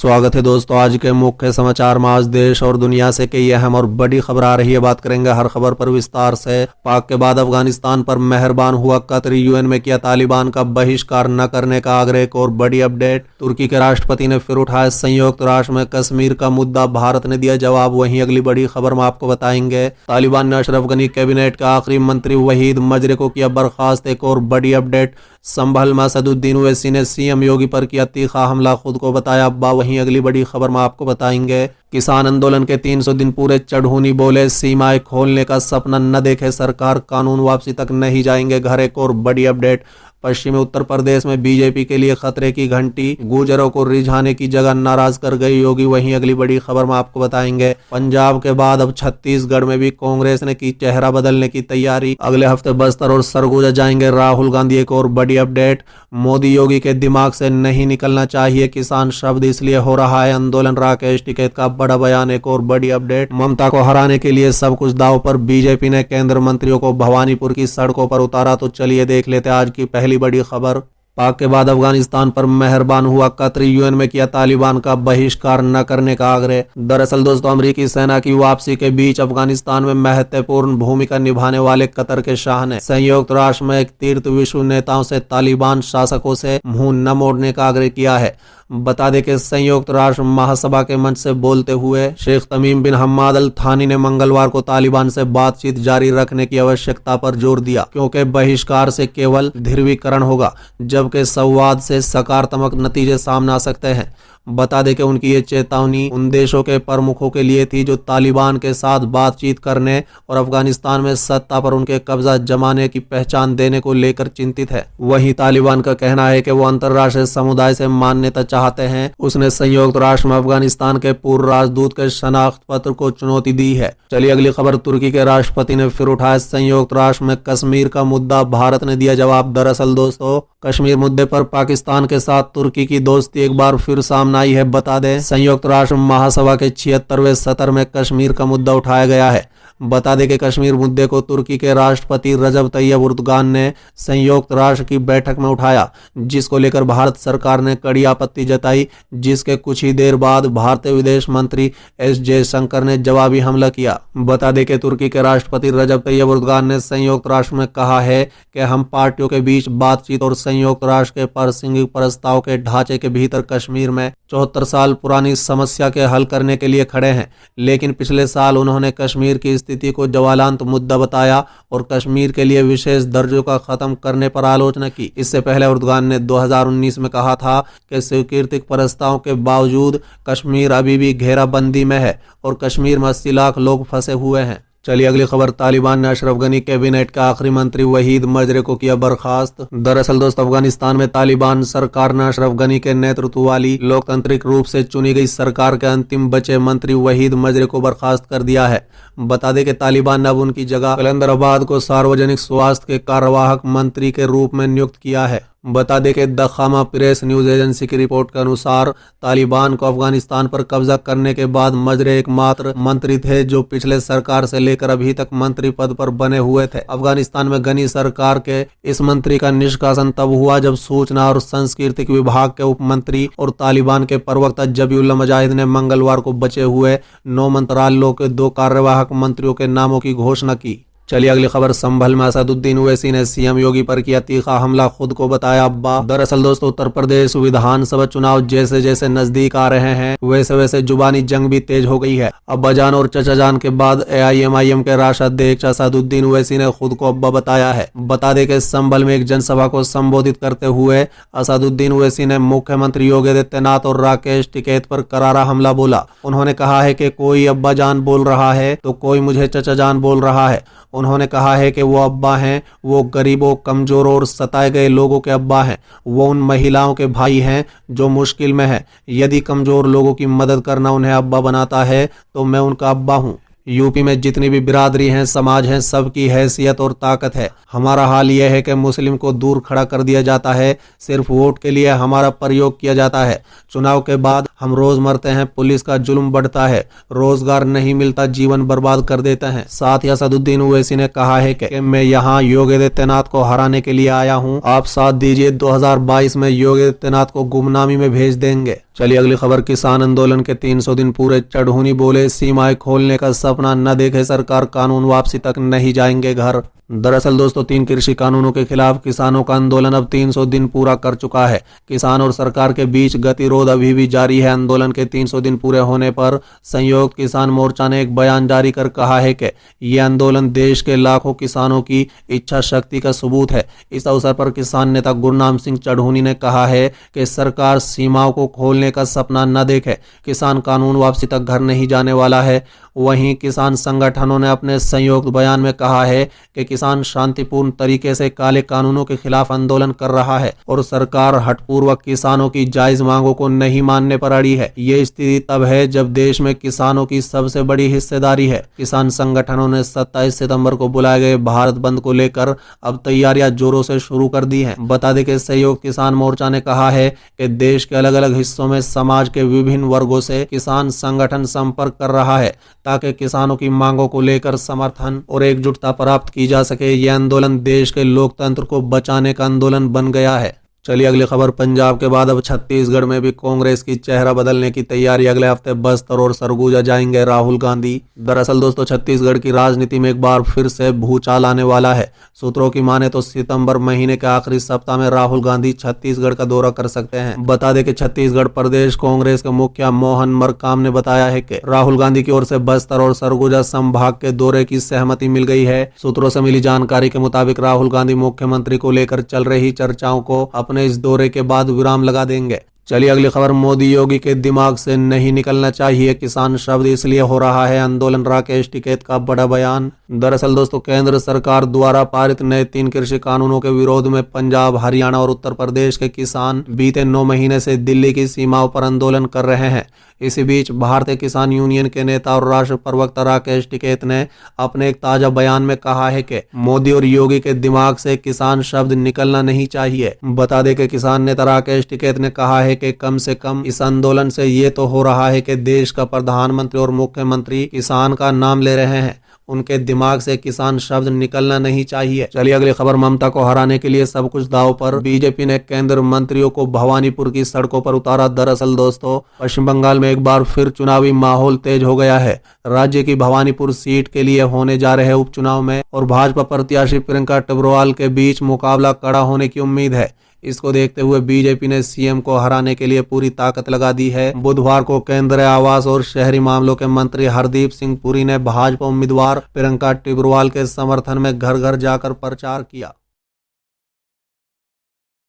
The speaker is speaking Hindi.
स्वागत है दोस्तों। आज के मुख्य समाचार में आज देश और दुनिया से कई अहम और बड़ी खबर आ रही है। बात करेंगे हर खबर पर विस्तार से। पाक के बाद अफगानिस्तान पर मेहरबान हुआ कतर, यूएन में किया तालिबान का बहिष्कार न करने का आग्रह। एक और बड़ी अपडेट, तुर्की के राष्ट्रपति ने फिर उठाया संयुक्त राष्ट्र में कश्मीर का मुद्दा, भारत ने दिया जवाब। वहीं अगली बड़ी खबर में आपको बताएंगे तालिबान ने अशरफ गनी कैबिनेट का आखिरी मंत्री वहीद मजरे को किया बर्खास्त। एक और बड़ी अपडेट, संभल में असदुद्दीन ओवैसी ने सीएम योगी पर किया तीखा हमला, खुद को बताया अब्बा। वहीं अगली बड़ी खबर में आपको बताएंगे किसान आंदोलन के 300 दिन पूरे, चढ़ूनी बोले सीमाएं खोलने का सपना न देखे सरकार, कानून वापसी तक नहीं जाएंगे घर। एक और बड़ी अपडेट, पश्चिमी उत्तर प्रदेश में बीजेपी के लिए खतरे की घंटी, गुर्जरों को रिझाने की जगह नाराज कर गई योगी। वहीं अगली बड़ी खबर में आपको बताएंगे पंजाब के बाद अब छत्तीसगढ़ में भी कांग्रेस ने की चेहरा बदलने की तैयारी, अगले हफ्ते बस्तर और सरगुजा जाएंगे राहुल गांधी। एक और बड़ी अपडेट, मोदी योगी के दिमाग से नहीं निकलना चाहिए किसान शब्द, इसलिए हो रहा है आंदोलन, राकेश टिकैत का बड़ा बयान। एक और बड़ी अपडेट, ममता को हराने के लिए सब कुछ दांव पर, बीजेपी ने केंद्र मंत्रियों को भवानीपुर की सड़कों पर उतारा। तो चलिए देख लेते आज की पहली बड़ी खबर। पाक के बाद अफगानिस्तान पर मेहरबान हुआ कतर, यूएन में किया तालिबान का बहिष्कार न करने का आग्रह। दरअसल दोस्तों, अमेरिकी सेना की वापसी के बीच अफगानिस्तान में महत्वपूर्ण भूमिका निभाने वाले कतर के शाह ने संयुक्त राष्ट्र में एक तीर्थ विश्व नेताओं से तालिबान शासकों से मुंह न मोड़ने का आग्रह किया है। बता दें कि संयुक्त राष्ट्र महासभा के मंच से बोलते हुए शेख तमीम बिन हम्माद अल थानी ने मंगलवार को तालिबान से बातचीत जारी रखने की आवश्यकता पर जोर दिया, क्योंकि बहिष्कार से केवल ध्रुवीकरण होगा, जबकि संवाद से सकारात्मक नतीजे सामने आ सकते हैं। बता दें कि उनकी ये चेतावनी उन देशों के प्रमुखों के लिए थी जो तालिबान के साथ बातचीत करने और अफगानिस्तान में सत्ता पर उनके कब्जा जमाने की पहचान देने को लेकर चिंतित है। वहीं तालिबान का कहना है कि वो अंतर्राष्ट्रीय समुदाय से मान्यता चाहते हैं। उसने संयुक्त राष्ट्र में अफगानिस्तान के पूर्व राजदूत के शनाख्त पत्र को चुनौती दी है। चलिए अगली खबर, तुर्की के राष्ट्रपति ने फिर उठाया संयुक्त राष्ट्र में कश्मीर का मुद्दा, भारत ने दिया जवाब। दरअसल दोस्तों, कश्मीर मुद्दे पर पाकिस्तान के साथ तुर्की की दोस्ती एक बार फिर सामने आई है। बता दें संयुक्त राष्ट्र महासभा के 76वें सत्र में कश्मीर का मुद्दा उठाया गया है। बता दें कि कश्मीर मुद्दे को तुर्की के राष्ट्रपति रजब तैयब एर्दोगान ने संयुक्त राष्ट्र की बैठक में उठाया, जिसको लेकर भारत सरकार ने कड़ी आपत्ति जताई, जिसके कुछ ही देर बाद भारतीय विदेश मंत्री एस जयशंकर ने जवाबी हमला किया। बता दें कि तुर्की के राष्ट्रपति रजब तैयब एर्दोगान ने संयुक्त राष्ट्र में कहा है कि हम पार्टियों के बीच बातचीत और संयुक्त राष्ट्र के प्रासंगिक प्रस्ताव के ढांचे के भीतर कश्मीर में 74 साल पुरानी समस्या के हल करने के लिए खड़े हैं। लेकिन पिछले साल उन्होंने कश्मीर की स्थिति को ज्वलंत मुद्दा बताया और कश्मीर के लिए विशेष दर्जों का खत्म करने पर आलोचना की। इससे पहले एर्दोगान ने 2019 में कहा था कि स्वीकृत प्रस्ताव के बावजूद कश्मीर अभी भी घेराबंदी में है और कश्मीर में 80 लाख लोग फंसे हुए हैं। चलिए अगली खबर, तालिबान ने अशरफ गनी कैबिनेट का आखिरी मंत्री वहीद मजरे को किया बर्खास्त। दरअसल दोस्तों, अफगानिस्तान में तालिबान सरकार ने अशरफ गनी के नेतृत्व वाली लोकतांत्रिक रूप से चुनी गई सरकार के अंतिम बचे मंत्री वहीद मजरे को बर्खास्त कर दिया है। बता दें कि तालिबान ने अब उनकी जगह कलंदराबाद को सार्वजनिक स्वास्थ्य के कार्यवाहक मंत्री के रूप में नियुक्त किया है। बता दें कि द खामा प्रेस न्यूज एजेंसी की रिपोर्ट के अनुसार तालिबान को अफगानिस्तान पर कब्जा करने के बाद मजरे एकमात्र मंत्री थे जो पिछले सरकार से लेकर अभी तक मंत्री पद पर बने हुए थे। अफगानिस्तान में गनी सरकार के इस मंत्री का निष्कासन तब हुआ जब सूचना और सांस्कृतिक विभाग के उप मंत्री और तालिबान के प्रवक्ता जबीउल्लाह मुजाहिद ने मंगलवार को बचे हुए 9 मंत्रालयों के 2 कार्यवाहक मंत्रियों के नामों की घोषणा की। चलिए अगली खबर, संभल में असदुद्दीन ओवैसी ने सीएम योगी पर किया तीखा हमला, खुद को बताया अब्बा। दरअसल दोस्तों, उत्तर प्रदेश विधानसभा चुनाव जैसे जैसे नजदीक आ रहे हैं वैसे वैसे जुबानी जंग भी तेज हो गई है। अब्बा जान और चचा जान के बाद AIMIM के राष्ट्रीय अध्यक्ष असदुद्दीन ओवैसी ने खुद को अब्बा बताया है। बता दें कि संभल में एक जनसभा को संबोधित करते हुए असदुद्दीन ओवैसी ने मुख्यमंत्री योगी आदित्यनाथ और राकेश टिकैत पर करारा हमला बोला। उन्होंने कहा है कि कोई अब्बा जान बोल रहा है तो कोई मुझे चचा जान बोल रहा है। उन्होंने कहा है कि वो अब्बा हैं, वो गरीबों, कमजोरों और सताए गए लोगों के अब्बा हैं। वो उन महिलाओं के भाई हैं जो मुश्किल में है। यदि कमजोर लोगों की मदद करना उन्हें अब्बा बनाता है तो मैं उनका अब्बा हूँ। यूपी में जितनी भी बिरादरी हैं, समाज हैं, सबकी हैसियत और ताकत है। हमारा हाल यह है कि मुस्लिम को दूर खड़ा कर दिया जाता है, सिर्फ वोट के लिए हमारा प्रयोग किया जाता है। चुनाव के बाद हम रोज मरते हैं, पुलिस का जुल्म बढ़ता है, रोजगार नहीं मिलता, जीवन बर्बाद कर देते हैं। साथ ही असदुद्दीन ओवैसी ने कहा है कि मैं यहाँ योगी आदित्यनाथ को हराने के लिए आया हूँ, आप साथ दीजिए, 2022 में योगी आदित्यनाथ को गुमनामी में भेज देंगे। चलिए अगली खबर। किसान आंदोलन के 300 दिन पूरे, चढ़ूनी बोले सीमाएं खोलने का सपना न देखे सरकार, कानून वापसी तक नहीं जाएंगे घर। दरअसल दोस्तों, 3 कृषि कानूनों के खिलाफ किसानों का आंदोलन अब 300 दिन पूरा कर चुका है। किसान और सरकार के बीच गतिरोध अभी भी जारी है। आंदोलन के 300 दिन पूरे होने पर संयुक्त किसान मोर्चा ने एक बयान जारी कर कहा है कि यह आंदोलन देश के लाखों किसानों की इच्छा शक्ति का सबूत है। इस अवसर पर किसान नेता गुरनाम सिंह चढ़ूनी ने कहा है कि सरकार सीमाओं को खोलने का सपना न देखे, किसान कानून वापसी तक घर नहीं जाने वाला है। वहीं किसान संगठनों ने अपने संयुक्त बयान में कहा है कि किसान शांतिपूर्ण तरीके से काले कानूनों के खिलाफ आंदोलन कर रहा है और सरकार हठपूर्वक किसानों की जायज मांगों को नहीं मानने पर अड़ी है। ये स्थिति तब है जब देश में किसानों की सबसे बड़ी हिस्सेदारी है। किसान संगठनों ने 27 सितंबर को बुलाए गए भारत बंद को लेकर अब तैयारियां जोरों से शुरू कर दी हैं। बता दें कि संयुक्त किसान मोर्चा ने कहा है कि देश के अलग अलग हिस्सों में समाज के विभिन्न वर्गों से किसान संगठन संपर्क कर रहा है ताकि किसानों की मांगों को लेकर समर्थन और एकजुटता प्राप्त की जा सके। यह आंदोलन देश के लोकतंत्र को बचाने का आंदोलन बन गया है। चलिए अगली खबर। पंजाब के बाद अब छत्तीसगढ़ में भी कांग्रेस की चेहरा बदलने की तैयारी। अगले हफ्ते बस्तर और सरगुजा जाएंगे राहुल गांधी। दरअसल दोस्तों, छत्तीसगढ़ की राजनीति में एक बार फिर से भूचाल आने वाला है। सूत्रों की माने तो सितंबर महीने के आखिरी सप्ताह में राहुल गांधी छत्तीसगढ़ का दौरा कर सकते हैं। बता दें कि छत्तीसगढ़ प्रदेश कांग्रेस के मुखिया मोहन मरकाम ने बताया है कि राहुल गांधी की ओर से बस्तर और सरगुजा संभाग के दौरे की सहमति मिल गई है। सूत्रों से मिली जानकारी के मुताबिक राहुल गांधी मुख्यमंत्री को लेकर चल रही चर्चाओं को अपने इस दौरे के बाद विराम लगा देंगे। चलिए अगली खबर। मोदी योगी के दिमाग से नहीं निकलना चाहिए किसान शब्द इसलिए हो रहा है आंदोलन, राकेश टिकैत का बड़ा बयान। दरअसल दोस्तों, केंद्र सरकार द्वारा पारित नए 3 कृषि कानूनों के विरोध में पंजाब, हरियाणा और उत्तर प्रदेश के किसान बीते 9 महीने से दिल्ली की सीमाओं पर आंदोलन कर रहे हैं। इसी बीच भारतीय किसान यूनियन के नेता और राष्ट्रीय प्रवक्ता राकेश टिकैत ने अपने एक ताजा बयान में कहा है कि मोदी और योगी के दिमाग से किसान शब्द निकलना नहीं चाहिए। बता दें कि किसान नेता राकेश टिकैत ने कहा है कि कम से कम इस आंदोलन से ये तो हो रहा है कि देश का प्रधानमंत्री और मुख्यमंत्री किसान का नाम ले रहे हैं, उनके दिमाग से किसान शब्द निकलना नहीं चाहिए। चलिए अगली खबर। ममता को हराने के लिए सब कुछ दांव पर, बीजेपी ने केंद्र मंत्रियों को भवानीपुर की सड़कों पर उतारा। दरअसल दोस्तों, पश्चिम बंगाल में एक बार फिर चुनावी माहौल तेज हो गया है। राज्य की भवानीपुर सीट के लिए होने जा रहे उपचुनाव में और भाजपा प्रत्याशी प्रियंका टिब्रोवाल के बीच मुकाबला कड़ा होने की उम्मीद है। इसको देखते हुए बीजेपी ने सीएम को हराने के लिए पूरी ताकत लगा दी है। बुधवार को केंद्रीय आवास और शहरी मामलों के मंत्री हरदीप सिंह पुरी ने भाजपा उम्मीदवार प्रियंका टिब्रोवाल के समर्थन में घर घर जाकर प्रचार किया।